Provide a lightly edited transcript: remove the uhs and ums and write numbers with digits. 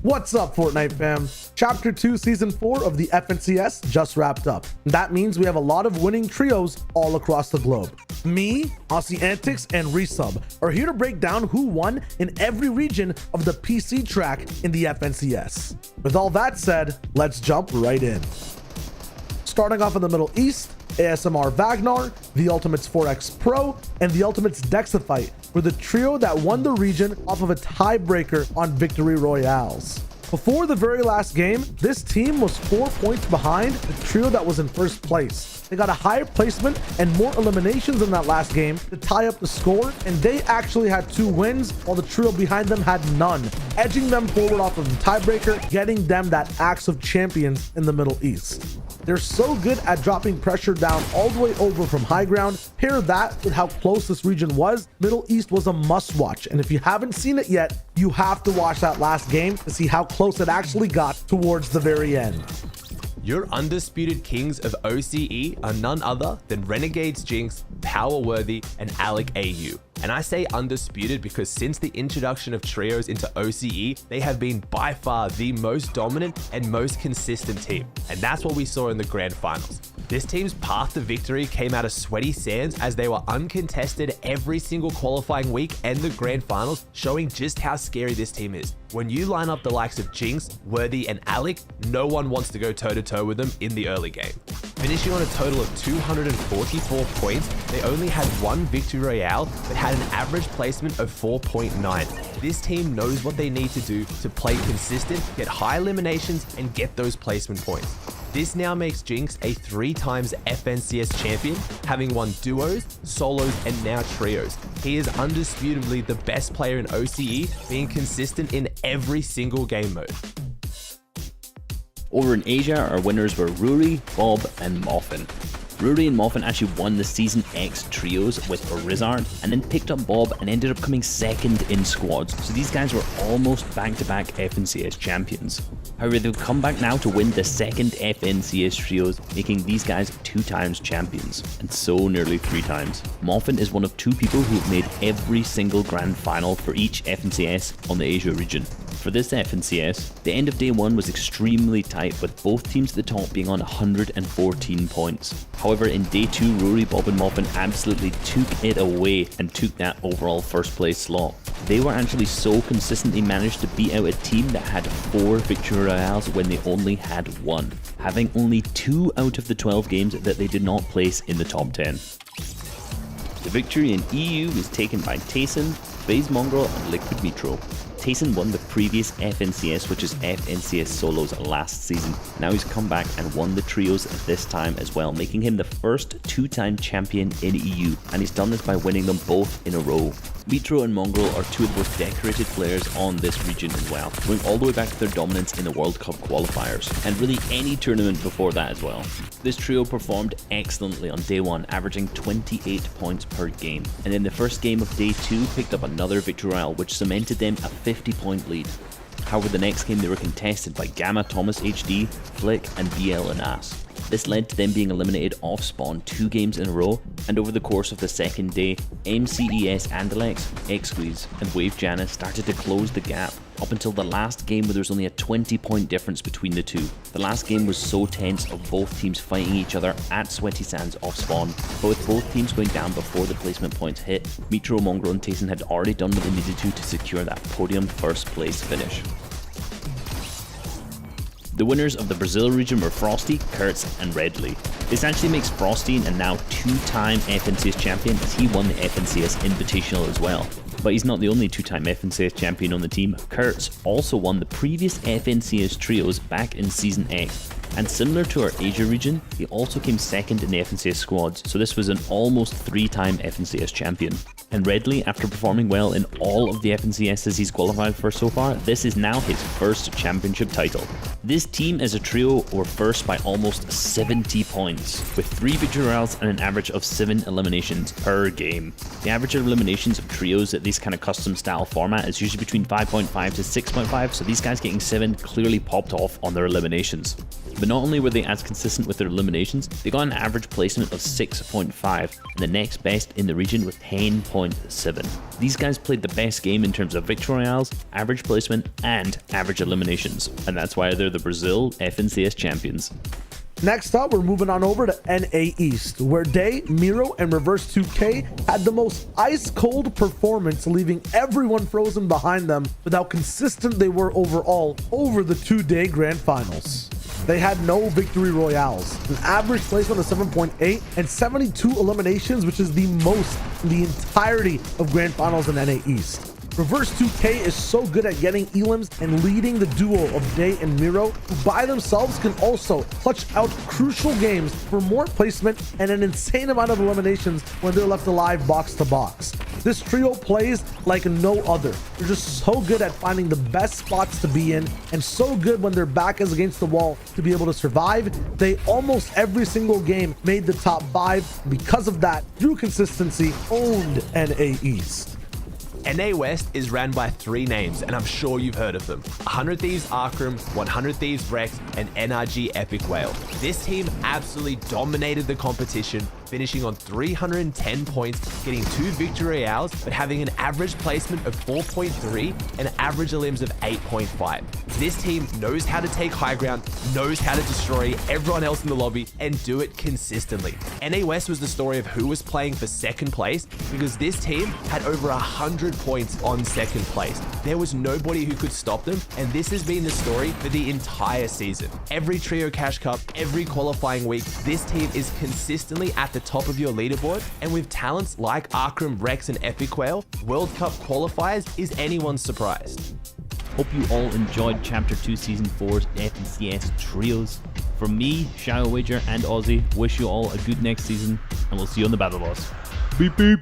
What's up, Fortnite fam? Chapter 2 Season 4 of the FNCS just wrapped up. That means we have a lot of winning trios all across the globe. Me, AussieAntics, and Reisshub are here to break down who won in every region of the PC track in the FNCS. With all that said, let's jump right in. Starting off in the Middle East, ASMR Wagner, the Ultimates 4X Pro, and the Ultimates Dexifite were the trio that won the region off of a tiebreaker on Victory Royales. Before the very last game, this team was 4 points behind the trio that was in first place. They got a higher placement and more eliminations in that last game to tie up the score, and they actually had 2 wins while the trio behind them had none, edging them forward off of the tiebreaker, getting them that Axe of Champions in the Middle East. They're so good at dropping pressure down all the way over from high ground. Pair that with how close this region was, Middle East was a must watch, and if you haven't seen it yet, you have to watch that last game to see how close it actually got towards the very end. Your undisputed kings of OCE are none other than Renegades Jinx, Powerworthy, and Alec AU. And I say undisputed because since the introduction of trios into OCE, they have been by far the most dominant and most consistent team. And that's what we saw in the grand finals. This team's path to victory came out of sweaty sands as they were uncontested every single qualifying week and the grand finals, showing just how scary this team is. When you line up the likes of Jinx, Worthy, and Alec, no one wants to go toe-to-toe with them in the early game. Finishing on a total of 244 points, they only had 1 Victory Royale, but had an average placement of 4.9. This team knows what they need to do to play consistent, get high eliminations, and get those placement points. This now makes Jinx a 3 times FNCS champion, having won duos, solos, and now trios. He is undisputably the best player in OCE, being consistent in every single game mode. Over in Asia, our winners were Rory, Bob, and Moffin. Rory and Moffin actually won the Season X trios with Rizard, and then picked up Bob and ended up coming second in squads, so these guys were almost back-to-back FNCS champions. However, they've come back now to win the second FNCS trios, making these guys 2 times champions, and so nearly 3 times. Moffin is one of 2 people who've made every single grand final for each FNCS on the Asia region. For this FNCS, the end of day 1 was extremely tight, with both teams at the top being on 114 points. However, in day 2, Rory, Bob, and Moffin absolutely took it away and took that overall first place slot. They were actually so consistently managed to beat out a team that had 4 Victory Royales when they only had 1, having only 2 out of the 12 games that they did not place in the top 10. The victory in EU was taken by Tayson, FaZe Mongrel, and Liquid Metro. Tayson won the previous FNCS, which is FNCS Solos last season. Now he's come back and won the trios this time as well, making him the first 2-time champion in EU, and he's done this by winning them both in a row. Metro and Mongrel are 2 of the most decorated players on this region as well, going all the way back to their dominance in the World Cup qualifiers, and really any tournament before that as well. This trio performed excellently on day 1, averaging 28 points per game, and in the first game of day 2 picked up another Victory Royale, which cemented them a 50-point lead. However, the next game they were contested by Gamma, Thomas HD, Flick, and BL and Ass. This led to them being eliminated off spawn 2 games in a row, and over the course of the second day, MCES Andalex, X-Squeeze, and Wave Janice started to close the gap, up until the last game where there was only a 20-point difference between the 2. The last game was so tense of both teams fighting each other at Sweaty Sands off spawn, but with both teams going down before the placement points hit, Metro, Mongrel, and Tayson had already done what they needed to secure that podium first place finish. The winners of the Brazil region were Frosty, Kurtz, and Redley. This actually makes Frosty a now 2-time FNCS champion, as he won the FNCS Invitational as well. But he's not the only 2-time FNCS champion on the team. Kurtz also won the previous FNCS trios back in Season X, and similar to our Asia region, he also came second in the FNCS squads, so this was an almost 3-time FNCS champion. And Redley, after performing well in all of the FNCSs he's qualified for so far, this is now his first championship title. This team as a trio were first by almost 70 points, with 3 Victory Royales and an average of 7 eliminations per game. The average of eliminations of trios at this kind of custom style format is usually between 5.5 to 6.5, so these guys getting 7 clearly popped off on their eliminations. But not only were they as consistent with their eliminations, they got an average placement of 6.5 and the next best in the region with 10.7. These guys played the best game in terms of victory royales, average placement, and average eliminations, and that's why they're the Brazil FNCS champions. Next up, we're moving on over to NA East, where Day, Miro, and Reverse 2K had the most ice-cold performance, leaving everyone frozen behind them with how consistent they were overall over the 2-day grand finals. They had no victory royales, an average placement of 7.8, and 72 eliminations, which is the most in the entirety of grand finals in NA East. Reverse 2K is so good at getting elims and leading the duo of Day and Miro, who by themselves can also clutch out crucial games for more placement and an insane amount of eliminations when they're left alive box to box. This trio plays like no other. They're just so good at finding the best spots to be in, and so good when their back is against the wall to be able to survive. They almost every single game made the top 5. Because of that, through consistency, owned NA East. NA West is ran by 3 names, and I'm sure you've heard of them. 100 Thieves Arkham, 100 Thieves Rex, and NRG Epic Whale. This team absolutely dominated the competition, finishing on 310 points, getting 2 victory royales, but having an average placement of 4.3 and average elims of 8.5. This team knows how to take high ground, knows how to destroy everyone else in the lobby, and do it consistently. NA West was the story of who was playing for second place, because this team had over 100 points on second place. There was nobody who could stop them, and this has been the story for the entire season. Every Trio Cash Cup, every qualifying week, this team is consistently at the top of your leaderboard, and with talents like Arkham, Rex, and Epic Whale, World Cup qualifiers is anyone's surprise. Hope you all enjoyed Chapter 2 Season 4's FNCS Trios. From me, Shyowager, and Aussie, wish you all a good next season, and we'll see you on the Battle Boss. Beep beep!